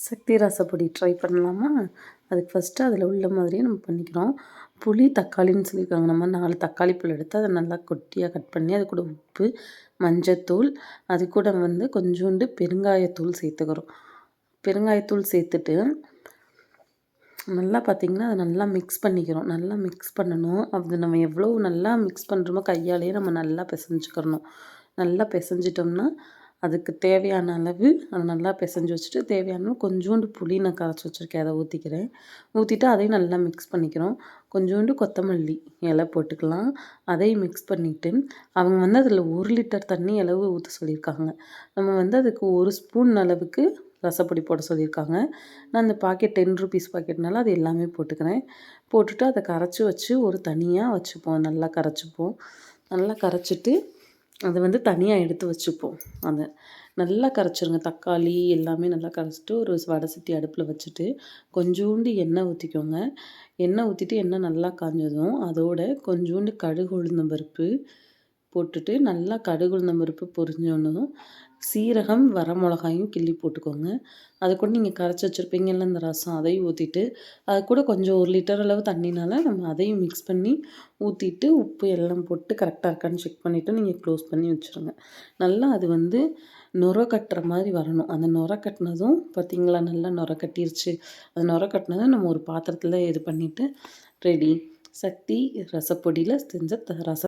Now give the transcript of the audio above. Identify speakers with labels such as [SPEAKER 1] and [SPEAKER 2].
[SPEAKER 1] சக்தி ரசப்பொடி ட்ரை பண்ணலாமா? அதுக்கு ஃபஸ்ட்டு அதில் உள்ள மாதிரியே நம்ம பண்ணிக்கிறோம். புளி, தக்காளின்னு சொல்லியிருக்காங்க. நம்ம 4 தக்காளி பழம் எடுத்து அதை நல்லா குட்டியாக கட் பண்ணி அது கூட உப்பு, மஞ்சத்தூள், அது கூட கொஞ்சோண்டு பெருங்காயத்தூள் சேர்த்துக்கிறோம். பெருங்காயத்தூள் சேர்த்துட்டு நல்லா பார்த்திங்கன்னா அதை நல்லா மிக்ஸ் பண்ணிக்கிறோம். நல்லா மிக்ஸ் பண்ணணும். அது நம்ம எவ்வளோ நல்லா மிக்ஸ் பண்ணுறோமோ கையாலேயே நம்ம நல்லா பிசைஞ்சுக்கிறணும். நல்லா பிசைஞ்சிட்டோம்னா அதுக்கு தேவையான அளவு அதை நல்லா பிசைஞ்சு வச்சுட்டு தேவையான கொஞ்சோண்டு புளி நான் கரைச்சி வச்சுருக்கேன், அதை ஊற்றிக்கிறேன். ஊற்றிட்டு அதையும் நல்லா மிக்ஸ் பண்ணிக்கிறோம். கொஞ்சோண்டு கொத்தமல்லி இலை போட்டுக்கலாம். அதையும் மிக்ஸ் பண்ணிவிட்டு அவங்க அதில் 1 லிட்டர் தண்ணி அளவு ஊற்ற சொல்லியிருக்காங்க. நம்ம அதுக்கு 1 ஸ்பூன் அளவுக்கு ரசப்பொடி போட சொல்லியிருக்காங்க. நான் அந்த பாக்கெட் 10 ருபீஸ் பாக்கெட்னால அது எல்லாமே போட்டுக்கிறேன். போட்டுட்டு அதை கரைச்சி வச்சு ஒரு தனியாக வச்சுப்போம். நல்லா கரைச்சிப்போம். நல்லா கரைச்சிட்டு அதை தனியாக எடுத்து வச்சுப்போம். அதை நல்லா கரைச்சிருங்க. தக்காளி எல்லாமே நல்லா கரைச்சிட்டு ஒரு வடை சட்டி அடுப்பில் வச்சுட்டு கொஞ்சோண்டு எண்ணெய் ஊற்றிக்கோங்க. எண்ணெய் ஊற்றிட்டு எண்ணெய் நல்லா காஞ்சதும் அதோட கொஞ்சோண்டு கடுகு உளுந்தம் பருப்பு போட்டுட்டு நல்லா கடுகு உளுந்தம் பருப்பு பொரிஞ்சோன்னதும் சீரகம், வரமிளகாயும் கிள்ளி போட்டுக்கோங்க. அது கூட நீங்கள் கரைச்சி வச்சுருப்பீங்கள்ல இந்த ரசம், அதையும் ஊற்றிட்டு அது கூட கொஞ்சம் 1 லிட்டர் அளவு தண்ணினால நம்ம அதையும் மிக்ஸ் பண்ணி ஊற்றிட்டு உப்பு எல்லாம் போட்டு கரெக்டாக இருக்கான்னு செக் பண்ணிவிட்டு நீங்கள் க்ளோஸ் பண்ணி வச்சுருங்க. நல்லா அது நுர கட்டுற மாதிரி வரணும். அந்த நுர கட்டினதும் பார்த்திங்களா, நல்லா நுர கட்டிருச்சு. அது நுர கட்டினதும் நம்ம ஒரு பாத்திரத்தில் இது பண்ணிவிட்டு ரெடி. சக்தி ரசப்பொடியில் செஞ்ச ரசம்.